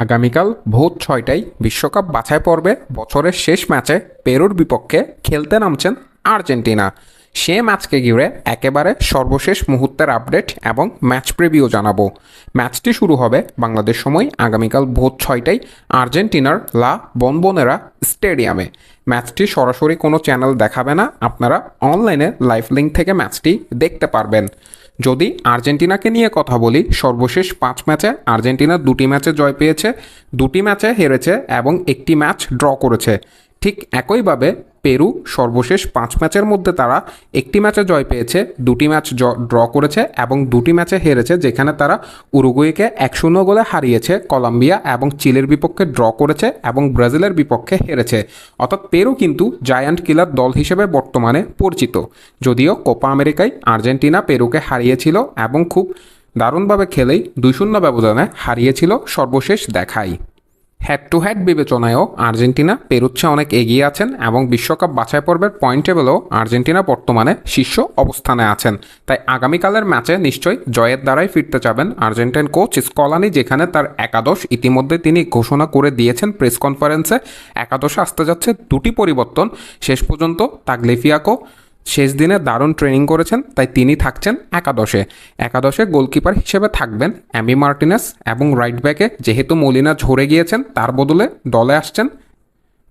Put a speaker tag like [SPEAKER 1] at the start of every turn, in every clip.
[SPEAKER 1] আগামীকাল ভোর ৬টায় বিশ্বকাপ বাছাই পর্বে বছরের শেষ ম্যাচে পেরুর বিপক্ষে খেলতে নামছেন আর্জেন্টিনা। সে ম্যাচকে ঘিরে একেবারে সর্বশেষ মুহূর্তের আপডেট এবং ম্যাচ প্রিভিউ জানাবো। ম্যাচটি শুরু হবে বাংলাদেশ সময় আগামীকাল ভোর ৬টায় আর্জেন্টিনার লা বনবোনেরা স্টেডিয়ামে। ম্যাচটি সরাসরি কোনো চ্যানেল দেখাবে না, আপনারা অনলাইনে লাইভ লিঙ্ক থেকে ম্যাচটি দেখতে পারবেন। যদি আর্জেন্টিনাকে নিয়ে কথা বলি, সর্বশেষ 5 ম্যাচে আর্জেন্টিনা 2টি ম্যাচে জয় পেয়েছে, 2টি ম্যাচে হেরেছে এবং 1টি ম্যাচ ড্র করেছে। ঠিক একইভাবে পেরু সর্বশেষ 5 ম্যাচের মধ্যে তারা 1টি ম্যাচে জয় পেয়েছে, 2টি ম্যাচ ড্র করেছে এবং 2টি ম্যাচে হেরেছে, যেখানে তারা উরুগুয়েকে 1-0 গোলে হারিয়েছে, কলম্বিয়া এবং চিলের বিপক্ষে ড্র করেছে এবং ব্রাজিলের বিপক্ষে হেরেছে। অর্থাৎ পেরু কিন্তু জায়ান্ট কিলার দল হিসেবে বর্তমানে পরিচিত। যদিও কোপা আমেরিকায় আর্জেন্টিনা পেরুকে হারিয়েছিল এবং খুব দারুণভাবে খেলেই 2-0 ব্যবধানে হারিয়েছিল সর্বশেষ দেখায়। হেড টু হেড বিবেচনায়ও আর্জেন্টিনা পেরুর চেয়ে অনেক এগিয়ে আছেন এবং বিশ্বকাপ বাছাই পর্বের পয়েন্ট টেবিলেও আর্জেন্টিনা বর্তমানে শীর্ষ অবস্থানে আছেন। তাই আগামীকালের ম্যাচে নিশ্চয়ই জয়ের দ্বারাই ফিরতে চাবেন আর্জেন্টাইন কোচ স্কলানি, যেখানে তার একাদশ ইতিমধ্যে তিনি ঘোষণা করে দিয়েছেন প্রেস কনফারেন্সে। একাদশে আসতে যাচ্ছে 2টি পরিবর্তন। শেষ পর্যন্ত তাগলিফিয়াকো শেষ দিনে দারুণ ট্রেনিং করেছেন, তাই তিনি থাকছেন একাদশে গোলকিপার হিসেবে থাকবেন অ্যামি মার্টিনেস এবং রাইট ব্যাকে যেহেতু মলিনা ঝরে গিয়েছেন, তার বদলে দলে আসছেন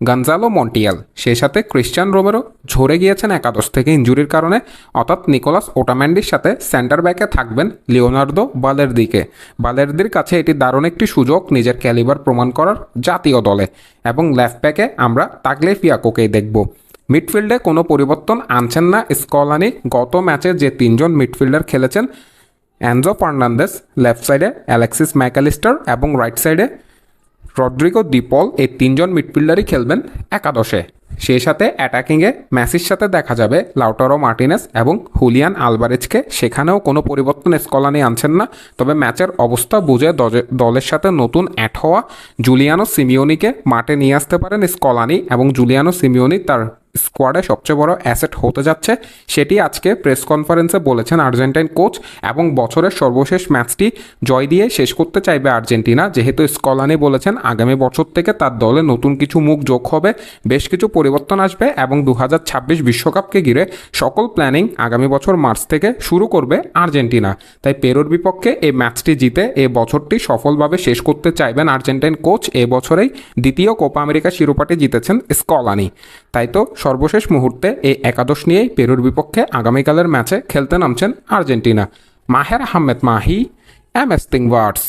[SPEAKER 1] গঞ্জালো মন্টিয়াল। সেই সাথে ক্রিশ্চিয়ান রোমেরো ঝরে গিয়েছেন একাদশ থেকে ইনজুরির কারণে, অর্থাৎ নিকোলাস ওটামেন্ডির সাথে সেন্টার ব্যাকে থাকবেন লিওনার্দো বালেরদির কাছে এটি দারুণ একটি সুযোগ নিজের ক্যালিবার প্রমাণ করার জাতীয় দলে। এবং লেফট ব্যাকে আমরা তাগলিফিয়াকোকেই দেখব। মিডফিল্ডে কোনো পরিবর্তন আনছেন না স্কলানি। গত ম্যাচে যে 3জন মিডফিল্ডার খেলেছেন, অ্যানজো ফার্নান্দেস লেফট সাইডে, অ্যালেক্সিস ম্যাকালিস্টার এবং রাইট সাইডে রদ্রিগো দি পল, এই 3জন মিডফিল্ডারই খেলবেন একাদশে। সেই সাথে অ্যাটাকিংয়ে মেসির সাথে দেখা যাবে লাউটারো মার্টিনেস এবং হুলিয়ান আলভারেজকে। সেখানেও কোনো পরিবর্তন স্কলানি আনছেন না, তবে ম্যাচের অবস্থা বুঝে দলের সাথে নতুন অ্যাড হওয়া জুলিয়ানো সিমিওনিকে মাঠে নিয়ে আসতে পারেন স্কলানি, এবং জুলিয়ানো সিমিওনি তার স্কোয়াডে সবচেয়ে বড় অ্যাসেট হতে যাচ্ছে, সেটি আজকে প্রেস কনফারেন্সে বলেছেন আর্জেন্টাইন কোচ। এবং বছরের সর্বশেষ ম্যাচটি জয় দিয়ে শেষ করতে চাইবে আর্জেন্টিনা, যেহেতু স্কলানি বলেছেন আগামী বছর থেকে তার দলে নতুন কিছু মুখ যোগ হবে, বেশ কিছু পরিবর্তন আসবে এবং 2026 বিশ্বকাপকে ঘিরে সকল প্ল্যানিং আগামী বছর মার্চ থেকে শুরু করবে আর্জেন্টিনা। তাই পেরুর বিপক্ষে এই ম্যাচটি জিতে এই বছরটি সফলভাবে শেষ করতে চাইবেন আর্জেন্টাইন কোচ। এ বছরেই দ্বিতীয় কোপা আমেরিকা শিরোপাটি জিতেছেন স্কলানি। তাই তো সর্বশেষ মুহূর্তে এই একাদশ নিয়েই পেরুর বিপক্ষে আগামীকালের ম্যাচে খেলতে নামছেন আর্জেন্টিনা। মাহের আহমেদ মাহি, MS Thingwards।